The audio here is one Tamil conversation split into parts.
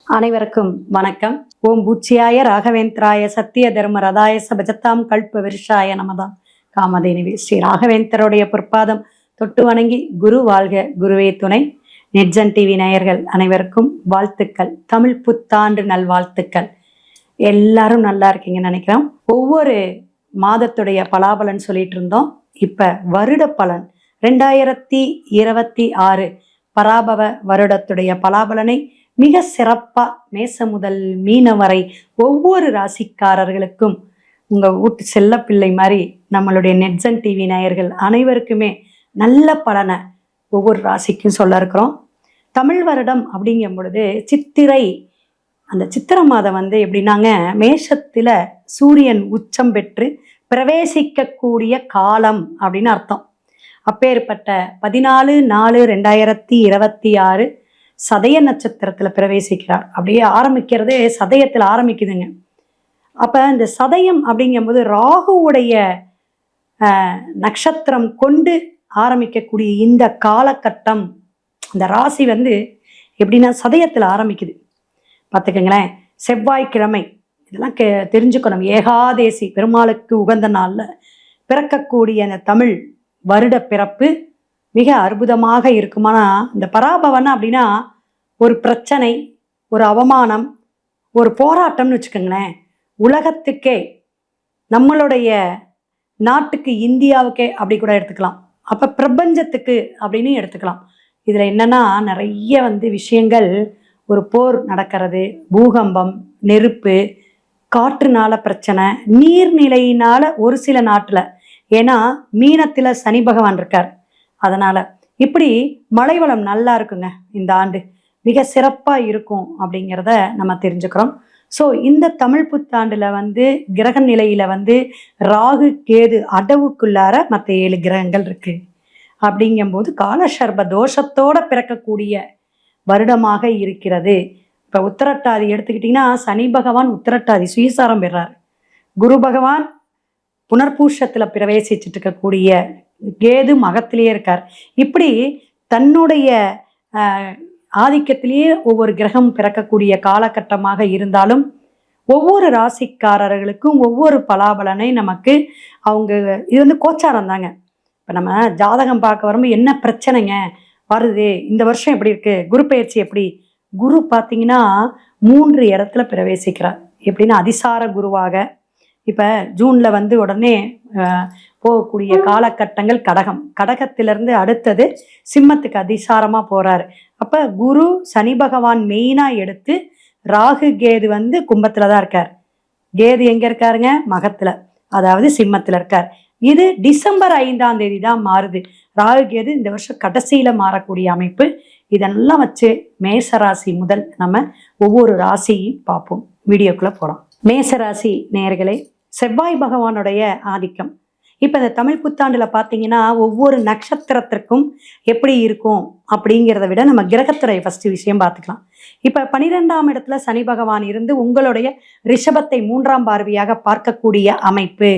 அனைவருக்கும் வணக்கம். ஓம் பூச்சியாய ராகவேந்திராய சத்திய தர்ம ரதாய சபஜத்தாம் கல்ப விருஷாய நமதாம் காமதேனிவி. ஸ்ரீ ராகவேந்தருடைய பொற்பாதம் தொட்டு வணங்கி குரு வாழ்க குருவே துணை. நெட்ஜன் டிவி நேயர்கள் அனைவருக்கும் வாழ்த்துக்கள். தமிழ் புத்தாண்டு நல்வாழ்த்துக்கள். எல்லாரும் நல்லா இருக்கீங்கன்னு நினைக்கிறோம். ஒவ்வொரு மாதத்துடைய பலாபலன் சொல்லிட்டு இருந்தோம். இப்ப வருட பலன் 2026 பராபவ வருடத்துடைய பலாபலனை மிக சிறப்பா மேச முதல் மீன வரை ஒவ்வொரு ராசிக்காரர்களுக்கும் உங்க வீட்டு செல்ல பிள்ளை மாதிரி நம்மளுடைய நெட்ஜன் டிவி நேயர்கள் அனைவருக்குமே நல்ல பலனை ஒவ்வொரு ராசிக்கும் சொல்ல இருக்கிறோம். தமிழ் வருடம் அப்படிங்கும் பொழுது சித்திரை, அந்த சித்திரை மாதம் எப்படின்னாங்க, மேஷத்துல சூரியன் உச்சம் பெற்று பிரவேசிக்கக்கூடிய காலம் அப்படின்னு அர்த்தம். அப்பேற்பட்ட 14/4/2026 சதய நட்சத்திரத்துல பிரவேசிக்கிறார். அப்படியே ஆரம்பிக்கிறதே சதயத்துல ஆரம்பிக்குதுங்க. அப்ப இந்த சதயம் அப்படிங்கும்போது ராகுவுடைய நட்சத்திரம் கொண்டு ஆரம்பிக்கக்கூடிய இந்த காலகட்டம், இந்த ராசி எப்படின்னா சதயத்துல ஆரம்பிக்குது. பார்த்துக்கங்களேன். செவ்வாய்க்கிழமை இதெல்லாம் தெரிஞ்சுக்கணும். ஏகாதேசி பெருமாளுக்கு உகந்த நாள்ல பிறக்கக்கூடிய அந்த தமிழ் வருட பிறப்பு மிக அற்புதமாக இருக்குமானா, இந்த பராபவன் அப்படின்னா ஒரு பிரச்சனை, ஒரு அவமானம், ஒரு போராட்டம்னு வச்சுக்கோங்களேன். உலகத்துக்கே, நம்மளுடைய நாட்டுக்கு, இந்தியாவுக்கே அப்படி கூட எடுத்துக்கலாம். அப்ப பிரபஞ்சத்துக்கு அப்படின்னு எடுத்துக்கலாம். இதுல என்னன்னா நிறைய விஷயங்கள், ஒரு போர் நடக்கிறது, பூகம்பம், நெருப்பு, காற்றுனால பிரச்சனை, நீர்நிலையினால ஒரு சில நாட்டுல, ஏன்னா மீனத்துல சனி பகவான் இருக்கார், அதனால இப்படி மழை வளம் நல்லா இருக்குங்க. இந்த ஆண்டு மிக சிறப்பா இருக்கும் அப்படிங்கிறத நம்ம தெரிஞ்சுக்கிறோம். ஸோ இந்த தமிழ் புத்தாண்டுல கிரக நிலையில ராகு கேது அடவுக்குள்ளார மற்ற 7 கிரகங்கள் இருக்கு. அப்படிங்கும்போது காலசர்ப தோஷத்தோட பிறக்கக்கூடிய வருடமாக இருக்கிறது. இப்ப உத்திரட்டாதி எடுத்துக்கிட்டீங்கன்னா சனி பகவான் உத்திரட்டாதி சுயசாரம் பெறார். குரு பகவான் புனர்பூஷத்துல பிரவேசிச்சுட்டு இருக்கக்கூடிய, கேது மகத்திலேயே இருக்கார். இப்படி தன்னுடைய ஆதிக்கத்திலேயே ஒவ்வொரு கிரகம் பிறக்கக்கூடிய காலகட்டமாக இருந்தாலும் ஒவ்வொரு ராசிக்காரர்களுக்கும் ஒவ்வொரு பலாபலனை நமக்கு அவங்க இது கோச்சாரம் தாங்க. இப்போ நம்ம ஜாதகம் பார்க்க வரும்போது என்ன பிரச்சனைங்க வருது, இந்த வருஷம் எப்படி இருக்கு, குரு பயிற்சி எப்படி, குரு பார்த்தீங்கன்னா 3 இடத்துல பிரவேசிக்கிறார். எப்படின்னா அதிசார குருவாக. இப்போ ஜூன்ல உடனே போகக்கூடிய காலகட்டங்கள் கடகத்திலிருந்து அடுத்தது சிம்மத்துக்கு அதிசாரமா போறாரு. அப்ப குரு சனி பகவான் மெயினா எடுத்து, ராகு கேது கும்பத்துலதான் இருக்கார். கேது எங்க இருக்காருங்க? மகத்துல, அதாவது சிம்மத்துல இருக்கார். இது டிசம்பர் 5ஆம் தேதி தான் மாறுது. ராகு கேது இந்த வருஷம் கடைசியில மாறக்கூடிய அமைப்பு. இதெல்லாம் வச்சு மேசராசி முதல் நம்ம ஒவ்வொரு ராசியும் பார்ப்போம். வீடியோக்குள்ள போறோம். மேசராசி நேயர்களே, செவ்வாய் பகவானுடைய ஆதிக்கம் இப்ப இந்த தமிழ் புத்தாண்டுல பாத்தீங்கன்னா ஒவ்வொரு நட்சத்திரத்திற்கும் எப்படி இருக்கும் அப்படிங்கிறத விட நம்ம கிரகத்துறை ஃபர்ஸ்ட் விஷயம் பார்த்துக்கலாம். இப்ப 12ஆம் இடத்துல சனி பகவான் இருந்து உங்களுடைய ரிஷபத்தை 3ஆம் பார்வையாக பார்க்கக்கூடிய அமைப்பு.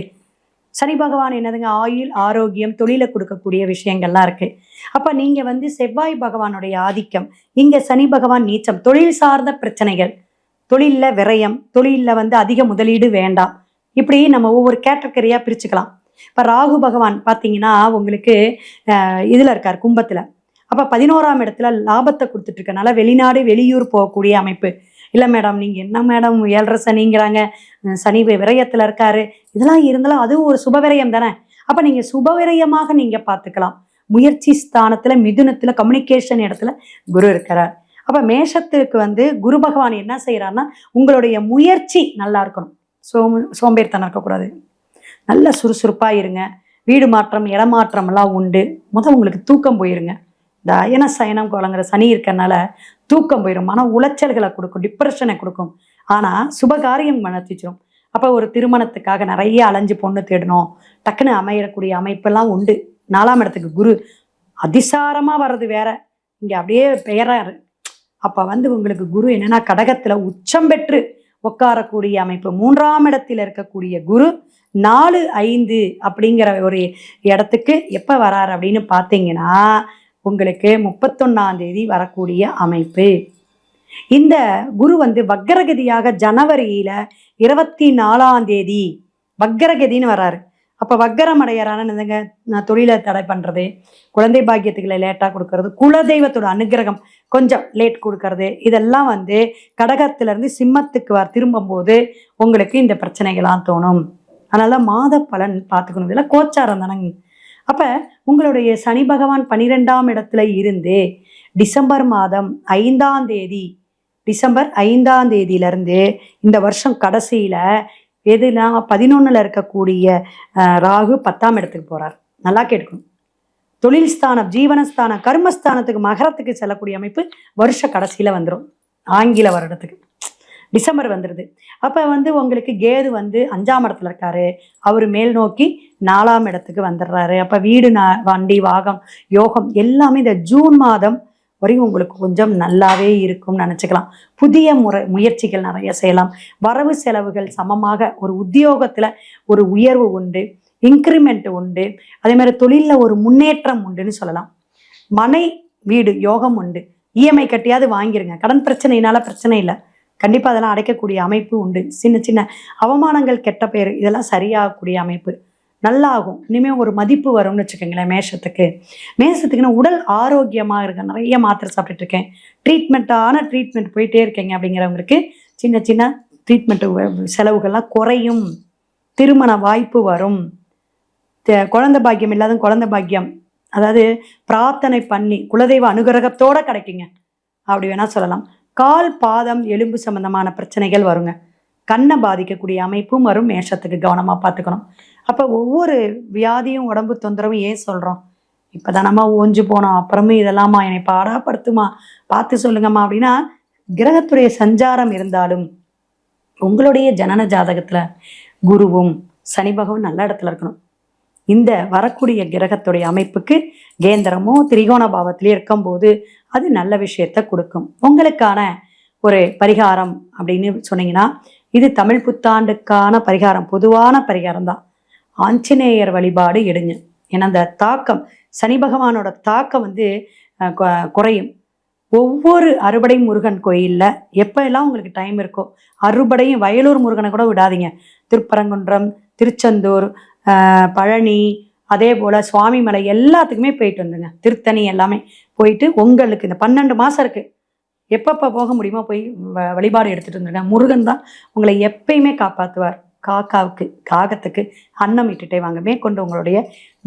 சனி பகவான் என்னதுங்க? ஆயுள், ஆரோக்கியம், தொழிலை கொடுக்கக்கூடிய விஷயங்கள்லாம் இருக்கு. அப்ப நீங்க செவ்வாய் பகவானுடைய ஆதிக்கம், இங்க சனி பகவான் நீச்சம், தொழில் சார்ந்த பிரச்சனைகள், தொழில்ல விரயம், தொழில்ல அதிக முதலீடு வேண்டாம். இப்படி நம்ம ஒவ்வொரு கேட்டகரியா பிரிச்சுக்கலாம். இப்ப ராகு பகவான் பாத்தீங்கன்னா உங்களுக்கு இதுல இருக்கார், கும்பத்துல. அப்ப 11ஆம் இடத்துல லாபத்தை கொடுத்துட்டு இருக்கனால வெளிநாடு, வெளியூர் போகக்கூடிய அமைப்பு. இல்ல மேடம், நீங்க என்ன மேடம் 7.5 சனிங்கிறாங்க, சனி விரயத்துல இருக்காரு, இதெல்லாம் இருந்தாலும் அதுவும் ஒரு சுபவிரயம் தானே. அப்ப நீங்க சுபவிரயமாக நீங்க பார்த்துக்கலாம். முயற்சி ஸ்தானத்துல, மிதுனத்துல, கம்யூனிகேஷன் இடத்துல குரு இருக்கிறார். அப்ப மேஷத்துக்கு குரு பகவான் என்ன செய்யறாருன்னா, உங்களுடைய முயற்சி நல்லா இருக்கணும். சோம்பேறித்தனம் இருக்கக்கூடாது. நல்ல சுறுசுறுப்பா இருங்க. வீடு மாற்றம், இடமாற்றம் எல்லாம் உண்டு. உங்களுக்கு தூக்கம் போயிருங்க. இந்த அயன சயனம் குழங்குற சனி இருக்கறனால தூக்கம் போயிடும். மன உளைச்சல்களை கொடுக்கும், டிப்ரெஷனை கொடுக்கும். ஆனா சுபகாரியம் நடத்திச்சிடும். அப்ப ஒரு திருமணத்துக்காக நிறைய அலைஞ்சு பொண்ணு தேடணும், டக்குன்னு அமையக்கூடிய அமைப்பெல்லாம் உண்டு. 4ஆம் இடத்துக்கு குரு அதிசாரமா வர்றது வேற, இங்க அப்படியே பெயராரு. அப்ப உங்களுக்கு குரு என்னன்னா கடகத்துல உச்சம் பெற்று உட்காரக்கூடிய அமைப்பு. 3ஆம் இடத்துல இருக்கக்கூடிய குரு 4-5 அப்படிங்கிற ஒரு இடத்துக்கு எப்ப வராரு அப்படின்னு பாத்தீங்கன்னா உங்களுக்கு 31ஆம் தேதி வரக்கூடிய அமைப்பு. இந்த குரு வந்து வக்கரகதியாக ஜனவரியில 24ஆம் தேதி வக்கரகதின்னு வராரு. அப்ப வக்கரம் அடையறானுங்க, நான் தொழிலை தடை பண்றது, குழந்தை பாக்கியத்துக்களை லேட்டா கொடுக்கறது, குலதெய்வத்தோட அனுகிரகம் கொஞ்சம் லேட் கொடுக்கறது, இதெல்லாம் வந்து கடகத்துல இருந்து சிம்மத்துக்கு திரும்பும்போது உங்களுக்கு இந்த பிரச்சனைகள்லாம் தோணும். அதனால மாத பலன் பார்த்துக்கணும். இதெல்லாம் கோச்சாரம் தானங்க. அப்ப உங்களுடைய சனி பகவான் 12ஆம் இடத்துல இருந்து டிசம்பர் மாதம் 5ஆம் தேதி, டிசம்பர் 5ஆம் தேதியிலிருந்து இந்த வருஷம் கடைசியில எதுனா 11ல இருக்கக்கூடிய ராகு 10ஆம் இடத்துக்கு போறார். நல்லா கேட்கணும். தொழில் ஸ்தானம், ஜீவனஸ்தானம், கர்மஸ்தானத்துக்கு மகரத்துக்கு செல்லக்கூடிய அமைப்பு வருஷ கடைசியில வந்துடும். ஆங்கில வருடத்துக்கு டிசம்பர் வந்துடுது. அப்ப வந்து உங்களுக்கு கேது வந்து 5ஆம் இடத்துல இருக்காரு, அவர் மேல் நோக்கி 4ஆம் இடத்துக்கு வந்துடுறாரு. அப்ப வீடு, வண்டி, வாகம், யோகம் எல்லாமே இந்த ஜூன் மாதம் வரையும் உங்களுக்கு கொஞ்சம் நல்லாவே இருக்கும்னு நினச்சிக்கலாம். புதிய முயற்சிகள் நிறைய செய்யலாம். வரவு செலவுகள் சமமாக, ஒரு உத்தியோகத்தில் ஒரு உயர்வு உண்டு, இன்க்ரிமெண்ட் உண்டு, அதே மாதிரி தொழிலில் ஒரு முன்னேற்றம் உண்டுன்னு சொல்லலாம். மனை வீடு யோகம் உண்டு. இஎம்ஐ கட்டியாவது வாங்கிருங்க. கடன் பிரச்சனையினால பிரச்சனை இல்லை, கண்டிப்பாக அதெல்லாம் அடைக்கக்கூடிய அமைப்பு உண்டு. சின்ன சின்ன அவமானங்கள், கெட்ட பேர், இதெல்லாம் சரியாகக்கூடிய அமைப்பு நல்லா ஆகும். இனிமேல் ஒரு மதிப்பு வரும்னு வச்சுக்கோங்களேன். மேஷத்துக்குன்னா உடல் ஆரோக்கியமாக இருக்க, நிறைய மாத்திரை சாப்பிட்டுட்டு இருக்கேன், ட்ரீட்மெண்ட் போயிட்டே இருக்கேங்க அப்படிங்கிறவங்களுக்கு சின்ன சின்ன ட்ரீட்மெண்ட்டு செலவுகள்லாம் குறையும். திருமண வாய்ப்பு வரும். குழந்தை பாக்கியம் இல்லாத குழந்தை பாக்கியம், அதாவது பிரார்த்தனை பண்ணி குலதெய்வ அனுகிரகத்தோட கிடைக்குங்க, அப்படி வேணா சொல்லலாம். கால், பாதம், எலும்பு சம்பந்தமான பிரச்சனைகள் வருங்க. கண்ணை பாதிக்கக்கூடிய அமைப்பும் வரும். மேஷத்துக்கு கவனமாக பார்த்துக்கணும். அப்போ ஒவ்வொரு வியாதியும் உடம்பு தொந்தரவும் ஏன் சொல்கிறோம்? இப்போ தானம்மா ஓஞ்சு போனோம், அப்புறமே இதெல்லாமா என்னை பாடாப்படுத்துமா, பார்த்து சொல்லுங்கம்மா அப்படின்னா, கிரகத்துடைய சஞ்சாரம் இருந்தாலும் உங்களுடைய ஜனன ஜாதகத்தில் குருவும் சனி பகவான் நல்ல இடத்துல இருக்கணும். இந்த வரக்கூடிய கிரகத்துடைய அமைப்புக்கு கேந்திரமோ திரிகோண பாவத்திலே இருக்கும்போது அது நல்ல விஷயத்தை கொடுக்கும். உங்களுக்கான ஒரு பரிகாரம் அப்படின்னு சொன்னீங்கன்னா, இது தமிழ் புத்தாண்டுக்கான பரிகாரம், பொதுவான பரிகாரம் தான். ஆஞ்சநேயர் வழிபாடு எடுங்க. ஏன்னா அந்த தாக்கம், சனி பகவானோட தாக்கம் வந்து குறையும். ஒவ்வொரு அறுபடை முருகன் கோயிலில் எப்போ எல்லாம் உங்களுக்கு டைம் இருக்கோ, அறுபடையும், வயலூர் முருகனை கூட விடாதீங்க. திருப்பரங்குன்றம், திருச்செந்தூர், பழனி, அதே போல் சுவாமிமலை எல்லாத்துக்குமே போயிட்டு வந்துங்க. திருத்தணி எல்லாமே போயிட்டு உங்களுக்கு இந்த 12 மாதம் இருக்குது, எப்பப்போ போக முடியுமோ போய் வழிபாடு எடுத்துகிட்டு வந்துருங்க. முருகன் தான் உங்களை எப்பயுமே காப்பாற்றுவார். காகத்துக்கு அன்னம் இட்டுட்டே வாங்க. மேற்கொண்டு உங்களுடைய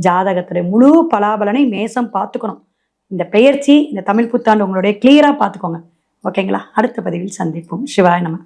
ஜாதகத்துடைய முழு பலாபலனை மேசம் பார்த்துக்கணும். இந்த பெயர்ச்சி, இந்த தமிழ் புத்தாண்டு உங்களுடைய கிளியராக பார்த்துக்கோங்க. ஓகேங்களா? அடுத்த பதிவில் சந்திப்போம். சிவாய நம.